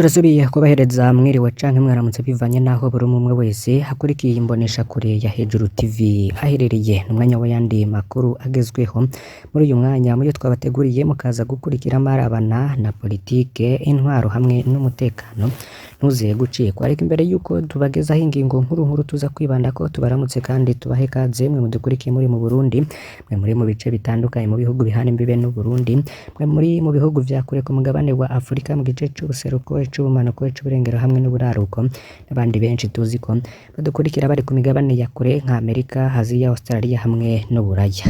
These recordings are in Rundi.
Turasubiye kubahereza mwiriwe canke mwaramutse bivanye naho buri umwe wese hakurikiye imboneshakure ya Hejuru TV aherereye n'umwanya w'ayandi makuru agezweho muri uyu mwanya muyo twabateguriye mukaza gukurikira amarabana na politike, intwaro hamwe n'umutekano ntuze gucikwa. Ariko imbere yuko tubagezaho ingingo nkuru tuza kwibandako tubaramutse kandi tubahe kaze mwe mudukurikiye muri mu Burundi, mwe muri mu bice bitandukanye mu bihugu bihana imbibe n'u Burundi, mwe muri mu bihugu vya kure ku mugabane wa Afrika mu gice c'ubuseruko, c'ubumanuko, c'uburengero hamwe n'uburaruko, n'abandi benshi tuzi ko badukurikira bari ku migabane ya kure nka Amerika, Aziya, Australia hamwe n'Uburaya.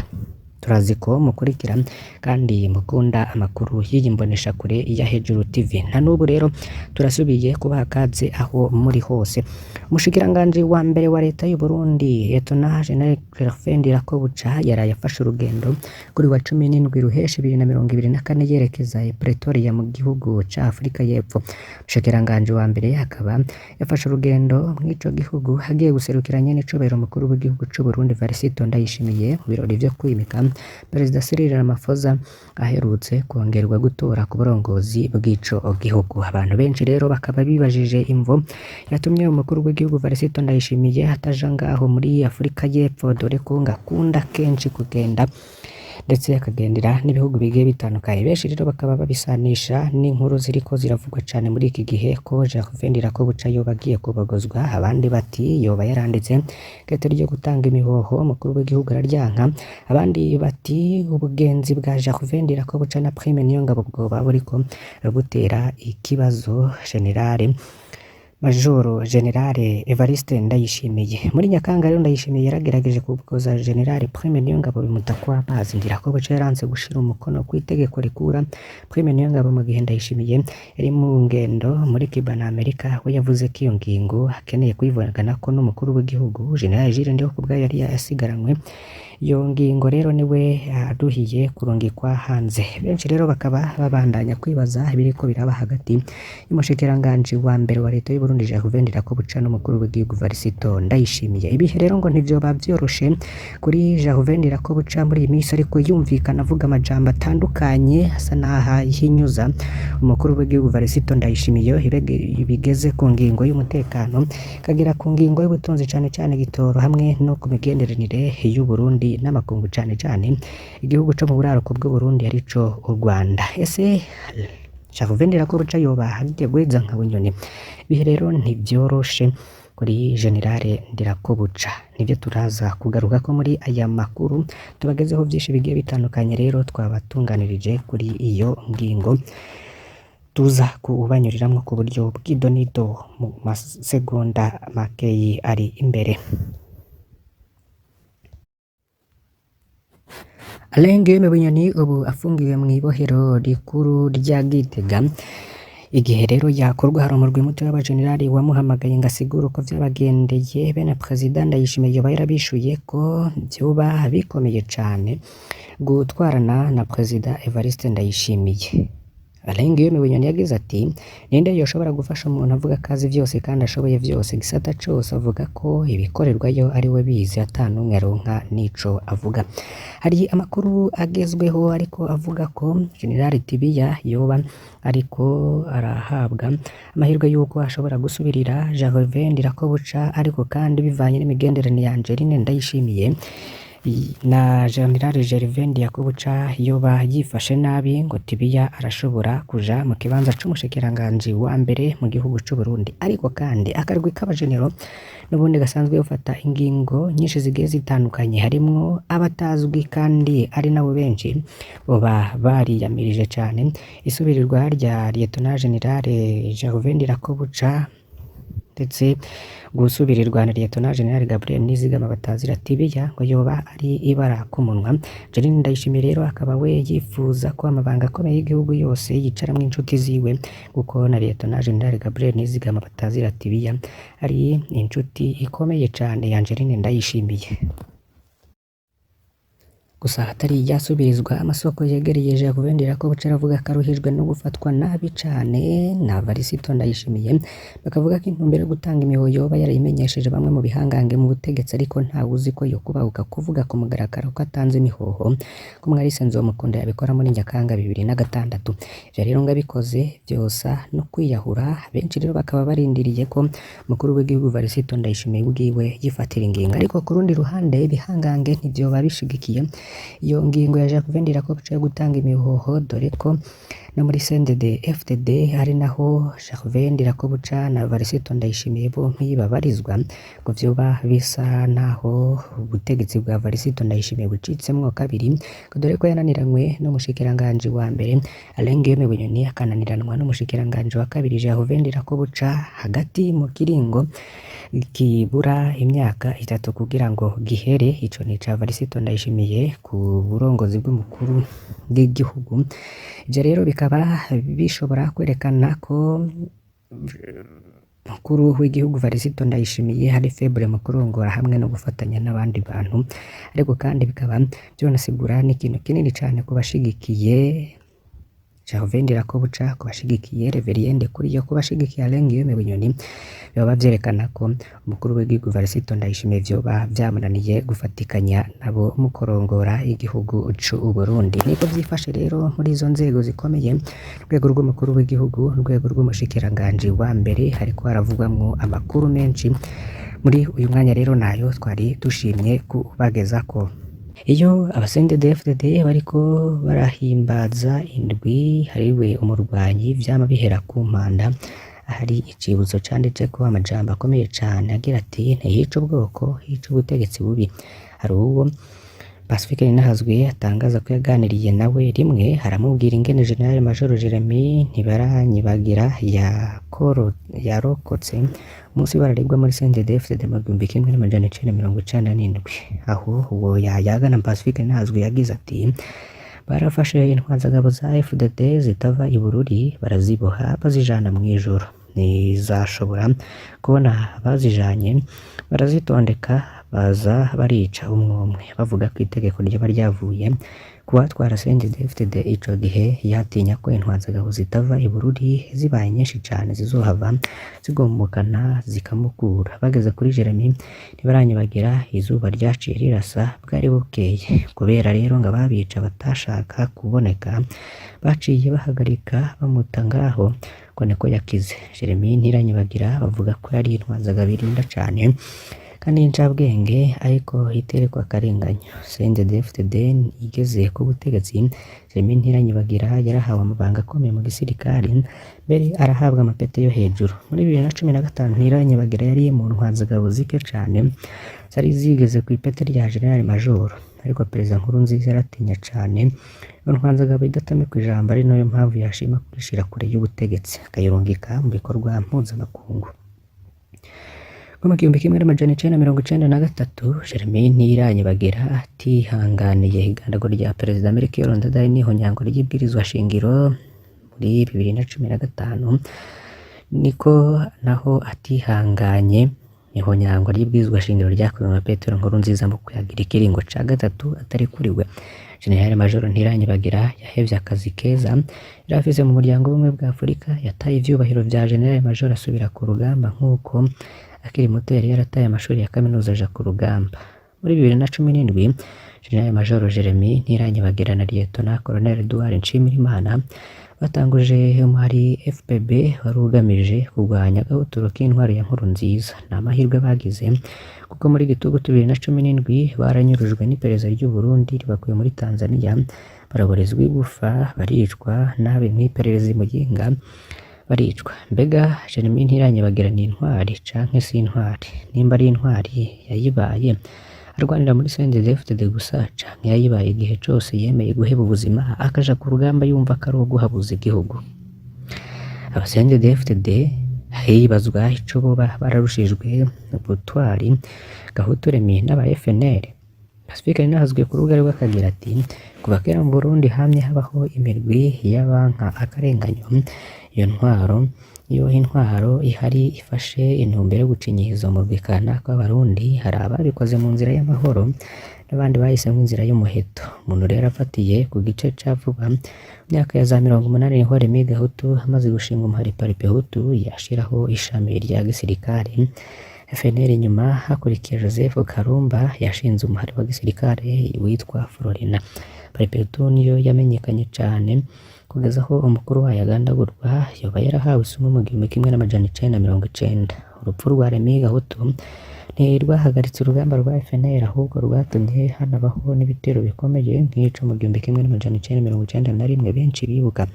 Turazi ko mukurikira kandi mukunda amakuru y'iyi mboneshakure ya Hejuru TV. Na n'ubu rero turasubiye kubaha kaze aho muri hose. Umushikiranganji wa mbere wa leta y'u Burundi Lt Gen Gervais Ndirakobuca yaraye afashe urugendo kuri wa 17 Ruheshi 2024 yerekeza i Pretoria mu gihugu ca Afrika y'Epfo. Umushikiranganji wa mbere akaba yafashe urugendo mw'ico gihugu hagiye guserukiranya n'icubahiro mukuru w'igihugu c'u Burundi Varisito Ndayishimiye mu birori vyo kwimika Perezida Cyril Ramaphosa aherutse kongerwa gutora ku burongozi bw'ico gihugu. Abantu benshi rero bakaba bibajije imvo yatumye umukuru w'igihugu Varisito Ndayishimiye ataja ngaho muri Afrika y'Epfo, dore ko ngakunda kenshi kugenda ndetse akagendera n'ibihugu bigiye bitandukanye. Benshi rero bakaba babisanisha n'inkuru ziriko ziravugwa cane muri iki gihe ko Gervais Ndirakobuca yoba agiye kubogozwa, abandi bati yoba yaranditse kete ryo gutanga imihoho umukuru w'igihugu araryanka, abandi bati ubugenzi bwa Gervais Ndirakobuca na Prime Niyongabo bwoba buriko butera ikibazo Majoro Generale Evariste Ndayishimiye. Muri Nyakanga rero Ndayishimiye yaragerageje kubogoza Generale Prime Niyongabo bimutakwa bazi. Ndirakobuca yaranze gushira umukono ku itegeko rikura Prime Niyongabo mu gihe Ndayishimiye yari mu ngendo muri Cuba na Amerika, we yavuze ko iyo ngingo akeneye kuyivuganako n'umukuru w'igihugu General Jules Ndihokubwayo yari yasigaranywe. Iyo ngingo rero niwe aduhiye kurungikwa hanze. Benshi rero bakaba babandanya kwibaza ibiriko biraba hagati y'umushikiranganji wa mbere wa leta y'u Burundi Gervais Ndirakobuca n'umukuru w'igihugu Varisito Ndayishimiye. Ibihe rero ngo ntivyoba vyoroshe kuri Gervais Ndirakobuca muri iyi minsi, ariko yumvikana avuga amajambo atandukanye asa naha hinyuza umukuru w'igihugu Varisito Ndayishimiye. Bigeze ku ngingo y'umutekano, kagera ku ngingo y'ubutunzi cane cane gitoro hamwe no ku migenderanire y'u Burundi n'amakungu cane cane igihugu co mu buraruko bw'u Burundi arico u Rwanda. Ese Gervais Ndirakobuca yoba agiye guheza nka bunyoni? Ibihe rero ntivyoroshe kuri Generale Ndirakobuca, nivyo turaza kugaruka ko muri aya makuru tubagezeho vyinshi bigiye bitandukanye. Rero twabatunganirije kuri iyo ngingo, tuza kubanyuriramwo ku buryo bw'idonido mu masegonda makeyi ari imbere. Alain Guillaume Bunyoni ubu afungiwe mw'ibohero rikuru rya Gitega. Igihe rero yakorwa hari umurwi muto w'abajenerali wamuhamagaye ngo asigure uko vyabagendeye bene Perezida Ndayishimiye yoba yarabishuye ko vyoba bikomeye cane gutwarana na Perezida Evariste Ndayishimiye. Alain Guillaume Bunyoni yagize ati ninde yoshobora gufasha umuntu avuga akazi vyose kandi ashoboye vyose gisata cose, avuga ko ibikorerwayo ari we bizi atanumwe aronka nico avuga. Hari amakuru agezweho ariko avuga ko General Tibiya yoba ariko arahabwa amahirwe yuko ashobora gusubirira Gervais Ndirakobuca, ariko kandi bivanye n'imigenderanire ya Angeline Ndayishimiye na General Gervais Ndirakobuca yoba yifashe nabi ngo Tibiya arashobora kuja mu kibanza c'umushikiranganji wa mbere mu gihugu c'u Burundi. Ariko kandi akarwi k'abajenero n'ubundi gasanzwe bafata ingingo nyinshi zigiye zitandukanye, harimwo abatazwi kandi ari nabo benshi boba bariyamirije cane isubirirwa rya Lieutenant General Gervais Ndirakobuca ndetse gusubirirwa na Lieutenant General Gabriel Nizigama batazira Tibiya ngo yoba ari ibara ku munwa. Jeanine Ndayishimiye rero akaba we yifuza ko amabanga akomeye y'igihugu yose yicaramwo inshuti ziwe, kuko na Lieutenant General Gabriel Nizigama batazira Tibiya ari inshuti ikomeye cane ya Jeanine Ndayishimiye. gusa hatari yasubirizwa amasoko yegereye Gervais Ndirakobuca aravuga ko aruhijwe no gufatwa nabi cane na Varisito Ndayishimiye, bakavuga ko intumbero yo gutanga imihoho yoba yarayimenyesheje bamwe mu bihangange mu butegetsi, ariko ntawuzi ko yokubahuka kuvuga ku mugaragaro ko atanze imihoho ko Mwarise Nzomukunda yabikora muri Nyakanga 2006. Ivyo rero ngo abikoze vyosa no kwiyahura, benshi rero bakaba barindiriye ko mukuru w'igihugu Varisito Ndayishimiye ubwiwe yifatira ingingo, ariko ku rundi ruhande ibihangange ntivyoba bishigikiye iyo ngingo ya Gervais Ndirakobuca yo gutanga imihoho, dore ko no muri CNDD FDD hari naho Gervais Ndirakobuca na Varisito Ndayishimiye bompi babarizwa, ngo vyoba bisa naho ubutegetsi bwa Varisito Ndayishimiye bucitsemwo kabiri, dore ko yananiranywe n'umushikiranganji wa mbere Alain Guillaume Bunyoni, akananiranwa n'umushikiranganji wa kabiri Gervais Ndirakobuca, hagati mu kiringo kibura imyaka 3 kugira ngo gihere. Ico ni ca Varisito Ndayishimiye ku burongozi bw'umukuru bw'igihugu. Ivyo rero bikaba bishobora kwerekana ko mukuru w'igihugu Varisito Ndayishimiye hari febre mu kurongora hamwe no gufatanya n'abandi bantu, ariko kandi bikaba byonasigura n'ikintu kinini cane ku bashigikiye Gervais Ndirakobuca, ku bashigikiye Reverien Ndekuriyo, ku bashigikiye Alain Guillaume Bunyoni, byoba vyerekana ko umukuru w'igihugu Varisito Ndayishimiye vyoba vyamunaniye gufatikanya nabo mu kurongora igihugu c'u Burundi. Niko vyifashe rero muri izo nzego zikomeye, urwego rw'umukuru w'igihugu, urwego rw'umushikiranganji wa mbere, hariko haravugwamwo amakuru menshi muri uyu mwanya. Rero nayo twari dushimye kubagezako. Iyo CNDD FDD bariko barahimbaza indwi hariwe umurwanyi, vyama bihera ku mpanda, hari icibutso canditseko amajambo akomeye cane agira ati ntihica ubwoko hica ubutegetsi bubi. Hari uwo Pacifique Ninahazwe atangaza ko yaganiriye nawe rimwe, haramubwira ingene General Major Jeremy Ntibaranyibagira yarokotse umunsi bararegwa muri CNDD FDD mu 1997. Aho uwo yayagana Pacifique Ninahazwe yagize ati barafashe intwazagabo za FDD zitava i Bururi baraziboha bazijana mw'ijoro, ntizashobora kubona bazijanye, barazitondeka baza barica umwe bavuga ko itegeko ryaba ryavuye kubatwara CNDD FDD. Ico gihe yatinya ko intwazagabo zitava i Bururi zibaye nyinshi cane zizohava zigombokana zikamukura. Bageze kuri Jeremy Ntibaranyibagira izuba ryaciye rirasa, bwari bukeye. Kubera rero ngo ababica batashaka kuboneka, baciye bahagarika bamuta ngaho ngo niko yakize. Jeremy Ntiranyibagira bavuga ko yari intwazagabo irinda cane kandi incabwenge, ariko iterekwa akarenganyo. CNDD FDD igeze ku butegetsi, Jeremy Ntiranyibagira yarahawe amabanga akomeye mu gisirikare, mbere arahabwa amapete yo hejuru. Muri 2015 Ntiranyibagira yari mu ntwazagabo zike cane zari zigeze ku ipete rya General Major, ariko Perezida Nkurunziza yaratinya cane iyo ntwazagabo idatame ku ijambo, ari nayo mpamvu yashima kwishira kure y'ubutegetsi akayirungika mu bikorwa mpuzamakungu. Mu 1993 Jeremy Ntiranyibagira atihanganiye igandagwa rya Perezida Melchior Ndadaye n'ihonyango ry'ibwirizwa shingiro muri 2015, niko naho atihanganye ihonyango ry'ibwirizwa shingiro ryakorewe na Petero Nkurunziza mu kuyagira ikiringo ca gatatu atari kuriwe. General Major Ntiranyibagira yahevye akazi keza yari afise mu muryango w'ubumwe bwa Afurika, yataye ivyubahiro vya General Major asubira ku rugamba, nk'uko akiri muto yari yarataye amashuri ya kaminuza aja ku rugamba. Muri 2017 General Major Jeremy Ntiranyibagira na Lieutenant Colonel Edouard Nshimirimana batanguje umuhari FPB wari ugamije kurwanya agahotoro k'intwaro ya Nkurunziza. Ni amahirwe bagize kuko muri Gitugutu 2017 baranyurujwe n'iperereza ry'u Burundi ribakuye muri Tanzania, baraborezwa igufa, baricwa nabe mw'iperereza Muyinga baricwa. Mbega Jeremy Ntiranyibagira ni intwari canke si intwari? Nimba ari intwari yayibaye arwanira muri CNDD FDD gusa, canke yayibaye igihe cose yemeye guheba ubuzima akaja ku rugamba yumva ko ari uwo guhabuza igihugu? Aba CNDD FDD hibazwa ico boba bararushijwe ubutwari Gahutu Remy n'aba FNL. Pacifique Ninahazwe ku rubuga rw'akagira ati kuva kera mu Burundi hamye habaho imirwi y'abanka akarenganyo. Iyo intwaro ihari ifashe intumbero yo gucinyiza umurwi kanaka w'Abarundi, hari ababikoze mu nzira y'amahoro n'abandi bahisemwo inzira y'umuheto. Umuntu rero afatiye ku gice ca vuba mu myaka ya za 80 niho Remy Gahutu amaze gushinga umuhari Parpehutu yashiraho ishami rya gisirikare FNL, nyuma hakurikiye Joseph Karumba yashinze umuhari wa gisirikare witwa Florina. Parpehutu niyo yamenyekanye cane kugeza aho umukuru wayo agandagurwa, yoba yarahawe isomo mu 1990. Urupfu rwa Remy Gahutu ntirwahagaritse urugamba rwa FNL, ahubwo rwatumye hanabaho n'ibitero bikomeye nk'ico mu 1991 benshi bibuka.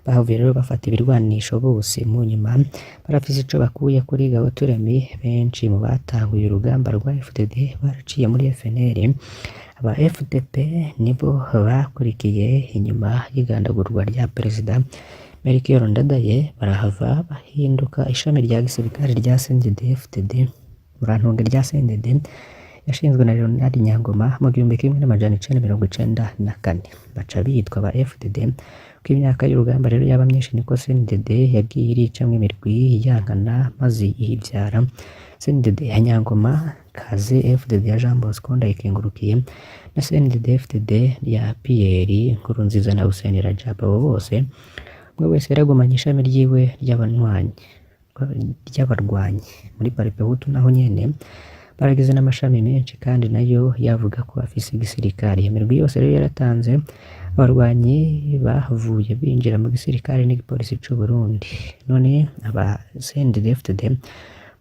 Bahavuye rero bafata ibirwanisho bose, mu nyuma barafise ico bakuye kuri Gahutu Remy. Benshi mu batanguye urugamba rwa FDD baraciye muri FNL. Aba FDP nibo bakurikiye inyuma y'igandagurwa rya Perezida Melchior Ndadaye, barahava bahinduka ishami rya gisirikare rya CNDD-FDD. Murantunge rya CNDD yashinzwe na Leonard Nyangoma mu 1994. Baca bitwa ba FDD. Uko imyaka y'urugamba rero yaba myinshi niko CNDD yagiye iricamwo imirwi yankana maze ihivyara CNDD ya Nyangoma, kaze FDD ya Jean Bosco Ndayikengurukiye na CNDD-FDD ya Pierre Nkurunziza na Hussein Rajab. Abo bose umwe wese yaragumanye ishami ryiwe ry'abarwanyi. Muri Parpehutu naho nyene baragize n'amashami menshi kandi nayo yavuga ko afise igisirikare. Imirwi yose rero yaratanze abarwanyi bahavuye binjira mu gisirikare n'igipolisi c'u Burundi. None aba CNDD-FDD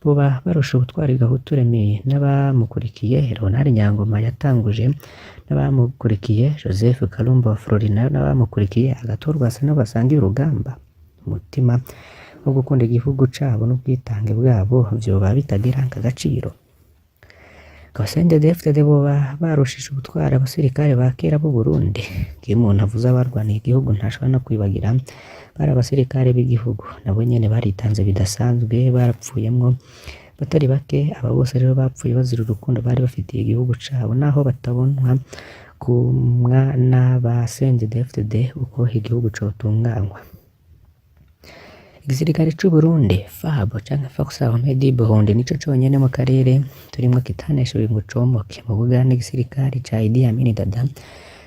boba barusha ubutwari Gahutu Remy n'abamukurikiye. Leonard Nyangoma yatanguje n'abamukurikiye, Joseph Karumba wa Florina n'abamukurikiye, agatorwa asa n'abasangiye urugamba. Umutima wo gukunda igihugu cabo n'ubwitange bwabo vyoba bitagira agaciro. CNDD-FDD boba barushije ubutwari abasirikare ba kera b'u Burundi. Iyo umuntu avuze abarwaniye igihugu ntashobora no kwibagira bari abasirikare b'igihugu, nabo nyene baritanze bidasanzwe, barapfuyemwo batari bake. Aba bose rero bapfuye bazira urukundo bari bafitiye igihugu cabo, naho batabonwa ku mwana ba CNDD-FDD uko igihugu cotunganywa. Igisirikare c'u Burundi FAB canke Forces Armées du Burundi nico conyene mu karere turimwo kitaneshejwe ngo comoke. Mu Buganda igisirikare ca Idi Amin Dada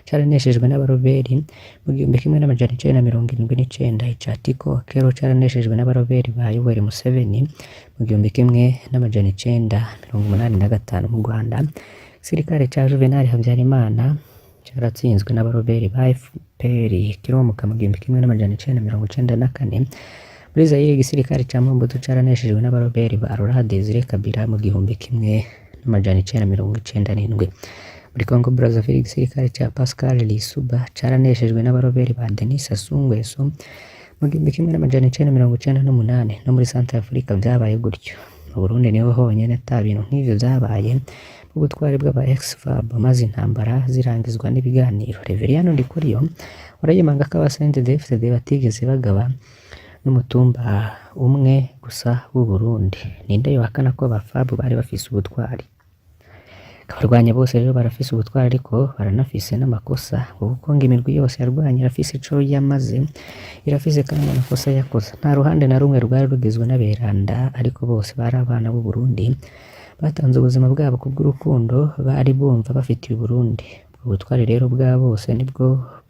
caraneshejwe n'abaroberi mu 1979. Ica Tiko Kero caraneshejwe n'abaroberi ba Yoweri Museveni mu 1985. Mu Rwanda igisirikare ca Juvenal Habyarimana caratsinzwe n'abaroberi ba FPR kiromuka mu 1994. Muri Zaire igisirikare ca Mobutu caraneshejwe n'abaroberi ba Laurent Désiré Kabila mu 1997. Muri Congo Brazzaville igisirikare ca Pascal Lissouba caraneshejwe n'abaroberi ba Denis Sassou Nguesso mu 1998. No muri Centrafrique vyabaye gutyo. Mu Burundi niho honyene ata bintu nk'ivyo vyabaye mu butwari bw'aba ex-FAB, maze intambara zirangizwa n'ibiganiro. Reveriyano Ndikuriyo urayimanga ko aba CNDD-FDD batigeze bagaba n'umutumba umwe gusa w'u Burundi. Ninde yohakana ko aba FAB bari bafise ubutwari? Abarwanya bose rero barafise ubutwari, ariko baranafise n'amakosa, kuko ngo imirwi yose yarwanye irafise ico yamaze, irafise kandi amakosa yakoze. Nta ruhande na rumwe rwari rugizwe n'aberanda, ariko bose bari abana b'u Burundi batanze ubuzima bwabo kubw'urukundo bari bumva bafitiye u Burundi. Ubwo butwari rero bwa bose nibwo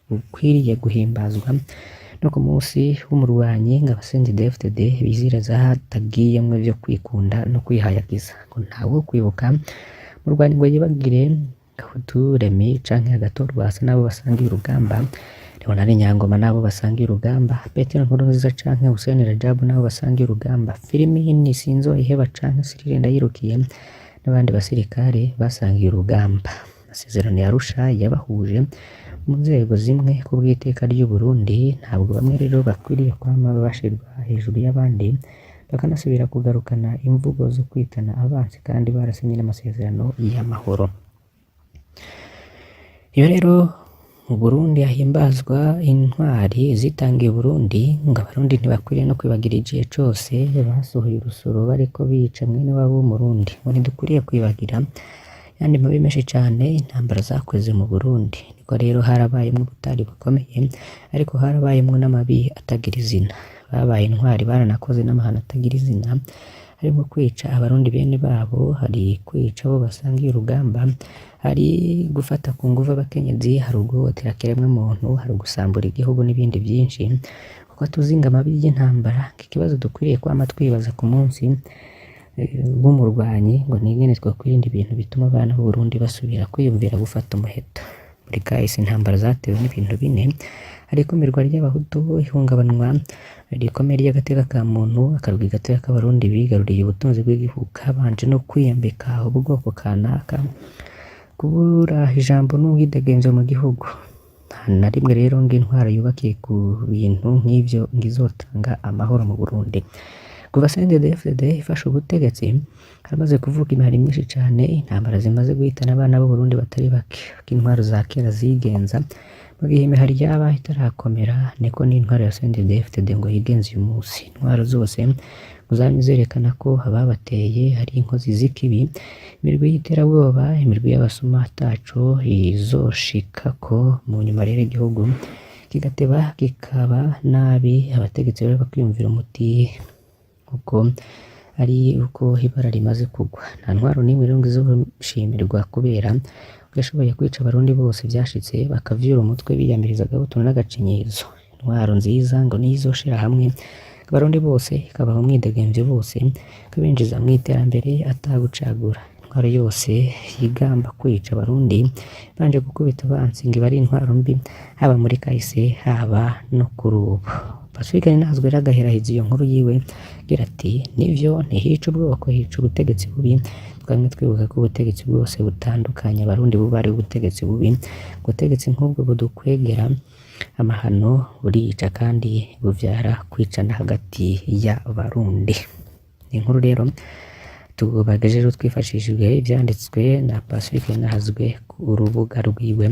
bukwiriye guhimbazwa no ku munsi w'umurwanyi ngo CNDD-FDD biziraza hatagiyemwe vyo kwikunda no kwihayagiza. Ngo ntawe kwibuka murwanyi ngo yibagire Gahutu Remy canke agatorwa asa nabo basangiye urugamba. Leonard Nyangoma nabo basangiye urugamba, Petero Nkurunziza canke Hussein Rajab nabo basangiye urugamba, Filimini Sinzoiheba canke Cyril Ndayirukiye n'abandi basirikare basangiye urugamba. Amasezerano ya Arusha yabahuje mu nzego zimwe ku bw'iteka ry'u Burundi. Ntabwo bamwe rero bakwiriye kwama bashirwa hejuru y'abandi, bakanasubira kugarukana imvugo zo kwitana abansi kandi barasinye n'amasezerano y'amahoro. Iyo rero mu Burundi hahimbazwa intwari zitangiye Burundi, ngo abarundi ntibakwiriye no kwibagira igihe cose basohoye urusoro bariko bica mwene wabo w'umurundi. Ngo ntidukwiye kwibagira yandi mabi menshi cane intambara zakoze mu Burundi. Niko rero harabayemwo ubutari bukomeye, ariko harabayemwo n'amabi atagira izina. Babaye intwari baranakoze n'amahano atagira izina, harimo kwica abarundi bene babo, hari kwica abo basangiye urugamba, hari gufata ku nguvu abakenyezi, hari uguhohotera kiremwamuntu, hari gusambura igihugu n'ibindi byinshi. Kuko tuzinga amabi y'intambara, ikibazo dukwiriye kwama twibaza ku munsi w'umurwanyi ngo ni ingene twakwirinda ibintu bituma abana b'u Burundi basubira kwiyumvira gufata umuheto. Muri kahise intambara zatewe n'ibintu bine: hari ikumirwa ry'abahutu, ihungabanywa rikomeye ry'agateka ka muntu, akarwi gateka k'abarundi bigaruriye ubutunzi bw'igihugu kabanje no kwiyambika ubwoko kanaka, kubura ijambo n'ubwidegemvyo mu gihugu. Nta na rimwe rero ngo intwaro yubakiye ku bintu nk'ivyo ngizotanga amahoro mu Burundi. Kuva CNDD-FDD ifashe ubutegetsi haramaze kuvuka imihari myinshi cane, intambara zimaze guhitana abana b'u Burundi batari bake. Uko intwaro za kera zigenza mu gihe imihari yaba itarakomera, niko n'intwaro ya CNDD-FDD ngo yigenza uyu musi. Intwaro zose ngo zamye zerekana ko ababateye hari inkozi z'ikibi, imirwi y'iterabwoba, imirwi y'abasuma ataco izoshikako. Mu nyuma rero igihugu kigateba kikaba nabi, abategetsi rero bakiyumvira umuti uko ari uko ibara rimaze kugwa. Nta ntwaro n'imwe rero ngo izoshimirwa kubera ko yashoboye kwica abarundi bose vyashitse bakavyura umutwe biyamiriza agahutu n'agacinyizo. Intwaro nziza ngo niyo izoshira hamwe abarundi bose, ikabaha umwidegemvyo bose, ikabinjiza mw'iterambere atagucagura. Intwaro yose yigamba kwica abarundi banje gukubita abansi ngo iba ari intwaro mbi, haba muri kahise haba no kuri ubu. Pacifique Ninahazwe rero agaherahiza iyo nkuru yiwe agira ati: nivyo ntihica ubwoko, hica ubutegetsi bubi. Twamwe twibuka ko ubutegetsi bwose butandukanye abarundi buba ari ubutegetsi bubi. Ubutegetsi nk'ubwo budukwegera amahano, burica kandi buvyara kwicana hagati y'abarundi. Inkuru rero tubagejeje twifashishijwe ivyanditswe na Pacifique Ninahazwe ku rubuga rwiwe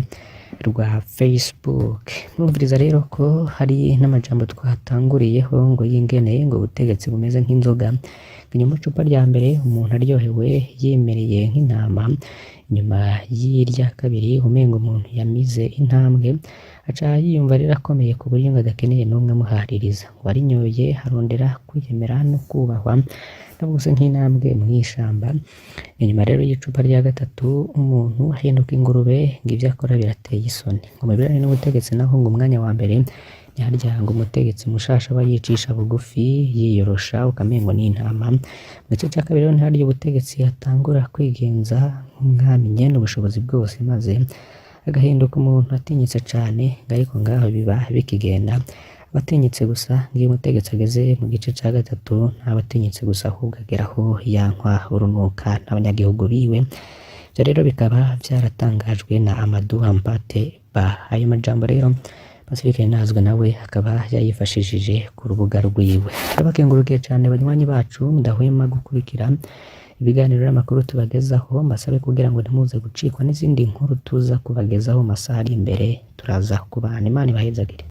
rwa Facebook. Murumviriza rero ko hari n'amajambo twatanguriyeho ngo y'ingene ngo ubutegetsi bumeze nk'inzoga. Inyuma icupa rya mbere umuntu aryohewe yemereye nk'intama, inyuma y'irya kabiri umengo umuntu yamize intambwe, aca yiyumva rero akomeye ku buryo ngo adakeneye n'umwe amuhaririza. Uwarinyoye arondera kwiyemera no kubahwa, nabuse nk'intambwe mw'ishamba. Inyuma rero y'icupa rya gatatu umuntu ahinduka ingurube, ngo ivyo akora birateye isoni. Ngo mu bijanye n'ubutegetsi naho ngo umwanya wa mbere ni harya ngo umutegetsi mushasha aba yicisha bugufi, yiyorosha ukamengo n'intama. Mu gice ca kabiri rero ni harya ubutegetsi atangura kwigenza nk'umwami nyene ubushobozi bwose, maze agahinduka umuntu atinyitse cane, ariko ngaho biba bikigenda abatinyitse gusa. Ngiyo umutegetsi ageze mu gice ca gatatu ntabatinyitse gusa, ahubwo ageraho yankwa urunuka n'abanyagihugu biwe. Ivyo rero bikaba vyaratangajwe na Amadou Hampate Ba. Ayo majambo rero Pacifique Ninahazwe nawe akaba yayifashishije ku rubuga rwiwe. Turabakengurukiye cane banywanyi bacu mudahwema gukurikira ibiganiro n'amakuru tubagezaho. Mbasabe kugira ngo ntimuze gucikwa n'izindi nkuru tuza kubagezaho mu masaha ari imbere. Turaza kubana. Imana ibahezagire.